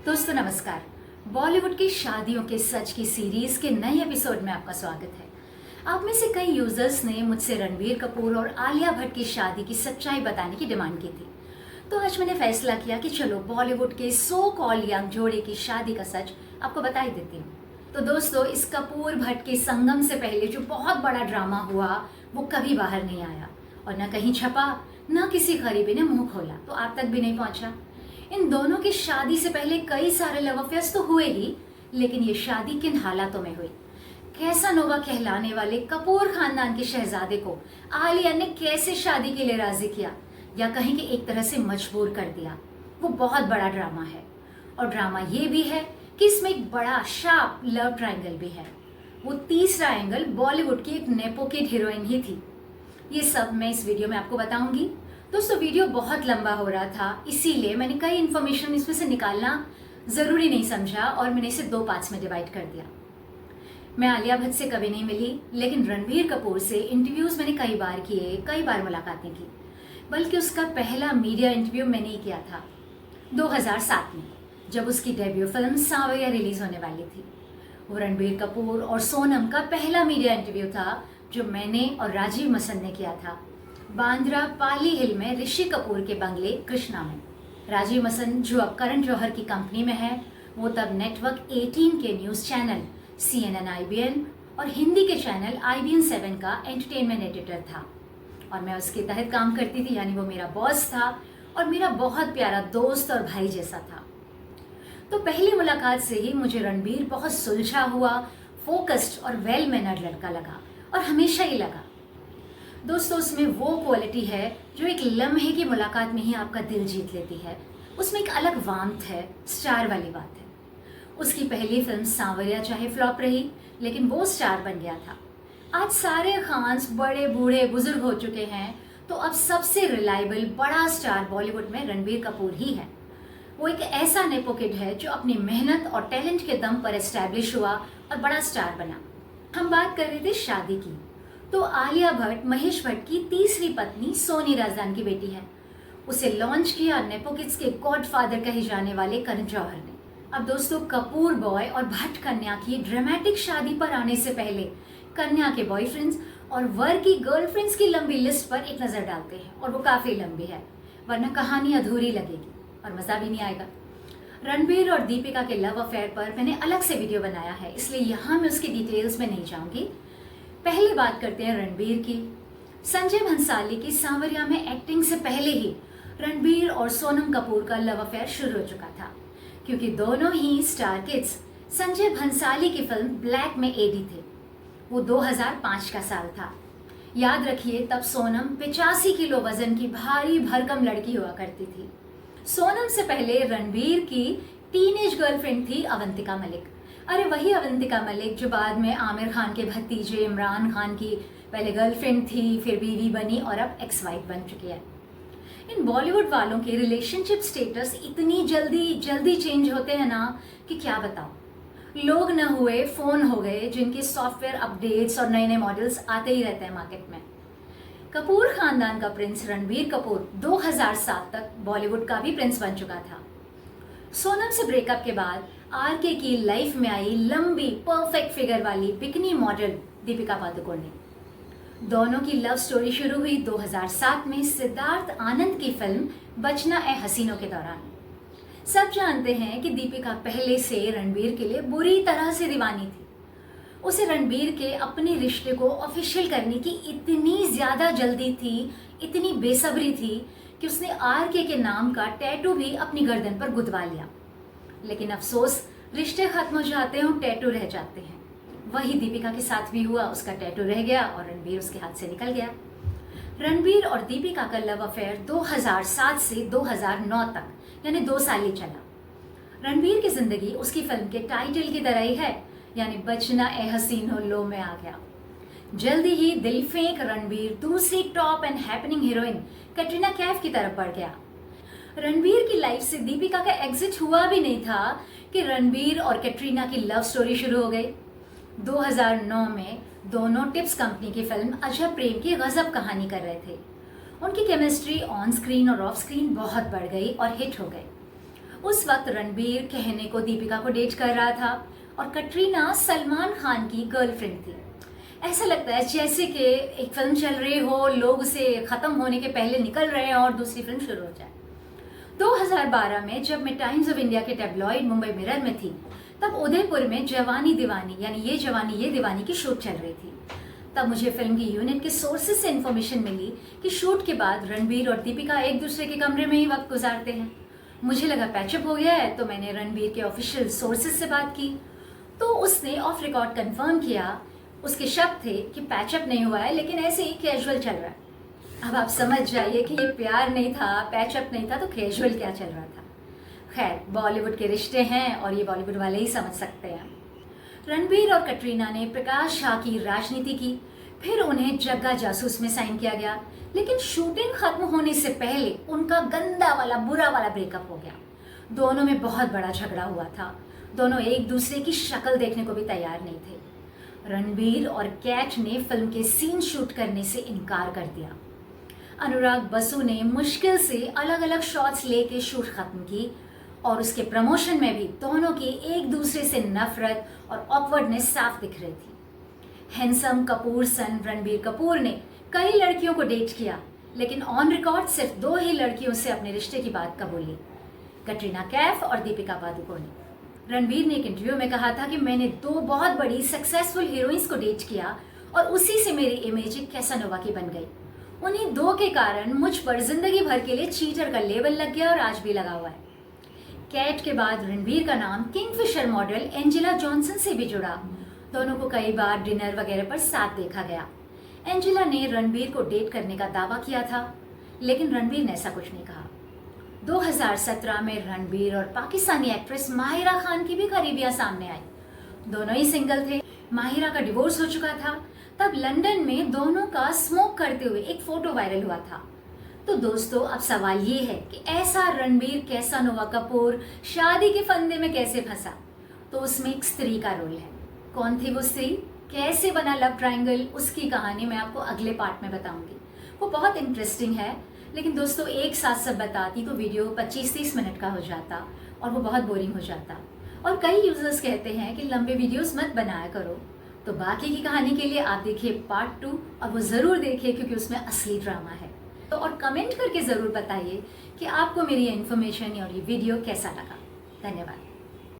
दोस्तों नमस्कार। बॉलीवुड की शादियों के सच की सीरीज के नए एपिसोड में आपका स्वागत है। आप में से कई यूजर्स ने मुझसे रणबीर कपूर और आलिया भट्ट की शादी की सच्चाई बताने की डिमांड की थी। तो आज मैंने फैसला किया कि चलो बॉलीवुड के सो कॉल यंग जोड़े की शादी का सच आपको बता ही देती हूँ। तो दोस्तों, इस कपूर भट्ट के संगम से पहले जो बहुत बड़ा ड्रामा हुआ वो कभी बाहर नहीं आया और न कहीं छपा, न किसी गरीबी ने मुंह खोला, तो आप तक भी नहीं पहुंचा। इन दोनों की शादी से पहले कई सारे लव अफेयर्स तो हुए ही, लेकिन ये शादी किन हालातों में हुई, कैसानोवा कहलाने वाले कपूर खानदान के शहजादे को आलिया ने कैसे शादी के लिए राजी किया या कहीं कि एक तरह से मजबूर कर दिया, वो बहुत बड़ा ड्रामा है। और ड्रामा ये भी है कि इसमें एक बड़ा शार्प लव ट्रायंगल भी है। वो तीसरा एंगल बॉलीवुड की एक नेपो किड हीरोइन ही थी। ये सब मैं इस वीडियो में आपको बताऊंगी। दोस्तों, वीडियो बहुत लंबा हो रहा था, इसीलिए मैंने कई इन्फॉर्मेशन इसमें से निकालना ज़रूरी नहीं समझा और मैंने इसे 2 पार्ट्स में डिवाइड कर दिया। मैं आलिया भट्ट से कभी नहीं मिली, लेकिन रणबीर कपूर से इंटरव्यूज़ मैंने कई बार किए, कई बार मुलाकातें की। बल्कि उसका पहला मीडिया इंटरव्यू मैंने ही किया था 2007 में, जब उसकी डेब्यू फिल्म सांवरिया रिलीज़ होने वाली थी। वो रणबीर कपूर और सोनम का पहला मीडिया इंटरव्यू था जो मैंने और राजीव मसन ने किया था बांद्रा पाली हिल में ऋषि कपूर के बंगले कृष्णा में। राजीव मसन, जो अब करण जौहर की कंपनी में है, वो तब नेटवर्क 18 के न्यूज़ चैनल CNN IBN और हिंदी के चैनल IBN 7 का एंटरटेनमेंट एडिटर था और मैं उसके तहत काम करती थी, यानी वो मेरा बॉस था और मेरा बहुत प्यारा दोस्त और भाई जैसा था। तो पहली मुलाकात से ही मुझे रणबीर बहुत सुलझा हुआ, फोकस्ड और वेल मैनर्ड लड़का लगा और हमेशा ही लगा। दोस्तों, उसमें वो क्वालिटी है जो एक लम्हे की मुलाकात में ही आपका दिल जीत लेती है। उसमें एक अलग वार्मथ है, स्टार वाली बात है। उसकी पहली फिल्म सांवरिया चाहे फ्लॉप रही, लेकिन वो स्टार बन गया था। आज सारे खान्स बड़े बूढ़े बुजुर्ग हो चुके हैं, तो अब सबसे रिलायबल बड़ा स्टार बॉलीवुड में रणबीर कपूर ही है। वो एक ऐसा नेपो किड है जो अपनी मेहनत और टैलेंट के दम पर एस्टैब्लिश हुआ और बड़ा स्टार बना। हम बात कर रहे थे शादी की, तो आलिया भट्ट महेश भट्ट की तीसरी पत्नी सोनी राजदान की बेटी है। उसे लॉन्च किया नेपो किड्स के गॉडफादर कहे जाने वाले करण जौहर ने। अब दोस्तों, कपूर बॉय और भट्ट कन्या की ड्रामेटिक शादी पर आने से पहले कन्या के बॉयफ्रेंड्स और वर की गर्लफ्रेंड्स की लंबी लिस्ट पर एक नजर डालते हैं, और वो काफी लंबी है, वरना कहानी अधूरी लगेगी और मजा भी नहीं आएगा। रणबीर और दीपिका के लव अफेयर पर मैंने अलग से वीडियो बनाया है, इसलिए यहाँ मैं उसकी डिटेल्स में नहीं जाऊंगी। पहले बात करते हैं रणबीर की। संजय भंसाली की सांवरिया में एक्टिंग से पहले ही रणबीर और सोनम कपूर का लव अफेयर शुरू हो चुका था, क्योंकि दोनों ही स्टार किड्स संजय भंसाली की फिल्म ब्लैक में एडी थे। वो 2005 का साल था। याद रखिए, तब सोनम 85 किलो वजन की भारी भरकम लड़की हुआ करती थी। सोनम से पहले रणबीर की टीनेज गर्लफ्रेंड थी अवंतिका मलिक। अरे वही अवंतिका मलिक जो बाद में आमिर खान के भतीजे इमरान खान की पहले गर्लफ्रेंड थी, फिर बीवी बनी और अब एक्स वाइफ बन चुकी है। इन बॉलीवुड वालों के रिलेशनशिप स्टेटस इतनी जल्दी चेंज होते हैं ना कि क्या बताओ। लोग न हुए फोन हो गए, जिनके सॉफ्टवेयर अपडेट्स और नए नए मॉडल्स आते ही रहते हैं मार्केट में। कपूर खानदान का प्रिंस रणबीर कपूर 2007 तक बॉलीवुड का भी प्रिंस बन चुका था। सोनम से ब्रेकअप के बाद आरके की लाइफ में आई लंबी परफेक्ट फिगर वाली बिकनी मॉडल दीपिका पादुकोण ने। दोनों की लव स्टोरी शुरू हुई 2007 में सिद्धार्थ आनंद की फिल्म बचना ए हसीनों के दौरान। सब जानते हैं कि दीपिका पहले से रणबीर के लिए बुरी तरह से दीवानी थी। उसे रणबीर के अपने रिश्ते को ऑफिशियल करने की इतनी ज्यादा जल्दी थी, इतनी बेसब्री थी कि उसने आरके के नाम का टैटू भी अपनी गर्दन पर गुदवा लिया। लेकिन अफसोस, रिश्ते खत्म हो जाते हैं और टैटू रह जाते हैं। वही दीपिका के साथ भी हुआ, उसका टैटू रह गया और रणबीर उसके हाथ से निकल गया। रणबीर और दीपिका का लव अफेयर 2007 से 2009 तक, यानी 2 साल ही चला। रणबीर की जिंदगी उसकी फिल्म के टाइटल की तरह ही है, यानी बचना ए हसीनो लो में आ गया। जल्दी ही दिल फेंक रणबीर दूसरी top and happening heroine Katrina Kaif की तरफ बढ़ गया। रणबीर की लाइफ से दीपिका का एग्जिट हुआ भी नहीं था कि रणबीर और कैटरीना की लव स्टोरी शुरू हो गई। 2009 में दोनों टिप्स कंपनी की फिल्म अजब प्रेम की गजब कहानी कर रहे थे। उनकी केमिस्ट्री ऑन स्क्रीन और ऑफ स्क्रीन बहुत बढ़ गई और हिट हो गई। उस वक्त रणबीर कहने को दीपिका को डेट कर रहा था और कटरीना सलमान खान की गर्लफ्रेंड थी। ऐसा लगता है जैसे कि एक फिल्म चल रही हो, लोग उसे खत्म होने के पहले निकल रहे हैं और दूसरी फिल्म शुरू हो जाए। 2012 में जब मैं टाइम्स ऑफ इंडिया के टैब्लॉइड मुंबई मिरर में थी, तब उदयपुर में जवानी दीवानी यानी ये जवानी ये दीवानी की शूट चल रही थी। तब मुझे फिल्म की यूनिट के सोर्सेज से इन्फॉर्मेशन मिली कि शूट के बाद रणबीर और दीपिका एक दूसरे के कमरे में ही वक्त गुजारते हैं। मुझे लगा पैचअप हो गया है, तो मैंने रणबीर के ऑफिशियल सोर्सेज से बात की, तो उसने ऑफ रिकॉर्ड कंफर्म किया। उसके शब्द थे कि पैचअप नहीं हुआ है, लेकिन ऐसे ही कैजुअल चल रहा है। अब आप समझ जाइए कि ये प्यार नहीं था, पैचअप नहीं था, तो कैजुअल क्या चल रहा था। खैर, बॉलीवुड के रिश्ते हैं और ये बॉलीवुड वाले ही समझ सकते हैं। रणबीर और कटरीना ने प्रकाश झा की राजनीति की, फिर उन्हें जग्गा जासूस में साइन किया गया, लेकिन शूटिंग खत्म होने से पहले उनका गंदा वाला बुरा वाला ब्रेकअप हो गया। दोनों में बहुत बड़ा झगड़ा हुआ था। दोनों एक दूसरे की शक्ल देखने को भी तैयार नहीं थे। रणबीर और कैट ने फिल्म के सीन शूट करने से इनकार कर दिया। अनुराग बसु ने मुश्किल से अलग अलग शॉट्स लेके शूट खत्म की और उसके प्रमोशन में भी दोनों की एक दूसरे से नफरत और ऑकवर्डनेस साफ दिख रही थी। हैंडसम कपूर सन रणबीर कपूर ने कई लड़कियों को डेट किया, लेकिन ऑन रिकॉर्ड सिर्फ 2 ही लड़कियों से अपने रिश्ते की बात कबूली, कटरीना कैफ और दीपिका पादुकोण ने। रणबीर ने एक इंटरव्यू में कहा था कि मैंने 2 बहुत बड़ी सक्सेसफुल हीरोइंस को डेट किया और उसी से मेरी इमेज एक कैसानोवा की बन गई। उन्हीं 2 के कारण मुझ पर जिंदगी भर के लिए चीटर का लेबल लग गया और आज भी लगा हुआ है। कैट के बाद रणबीर का नाम किंगफिशर मॉडल एंजेला जॉनसन से भी जुड़ा। दोनों को कई बार डिनर वगैरह पर साथ देखा गया। एंजेला ने रणबीर को डेट करने का दावा किया था, लेकिन रणबीर ने ऐसा कुछ नहीं कहा। 2017 में रणबीर और पाकिस्तानी एक्ट्रेस माहिरा खान की भी करीबियां सामने आई। दोनों ही सिंगल थे। माहिरा का डिवोर्स हो चुका था। तब लंदन में दोनों का स्मोक करते हुए एक फोटो वायरल हुआ था। तो दोस्तों, अब सवाल ये है कि ऐसा रणबीर कैसानोवा कपूर शादी के फंदे में कैसे फंसा? तो उसमें एक स्त्री का रोल है। कौन थी वो स्त्री, कैसे बना लव ट्रायंगल, उसकी कहानी मैं आपको अगले पार्ट में बताऊंगी। वो बहुत इंटरेस्टिंग है, लेकिन दोस्तों एक साथ सब बताती तो वीडियो 25-30 मिनट का हो जाता और वो बहुत बोरिंग हो जाता। और कई यूजर्स कहते हैं कि लंबे वीडियोस मत बनाया करो। तो बाकी की कहानी के लिए आप देखिए पार्ट 2, और वो ज़रूर देखिए क्योंकि उसमें असली ड्रामा है। तो और कमेंट करके ज़रूर बताइए कि आपको मेरी ये इन्फॉर्मेशन और ये वीडियो कैसा लगा। धन्यवाद।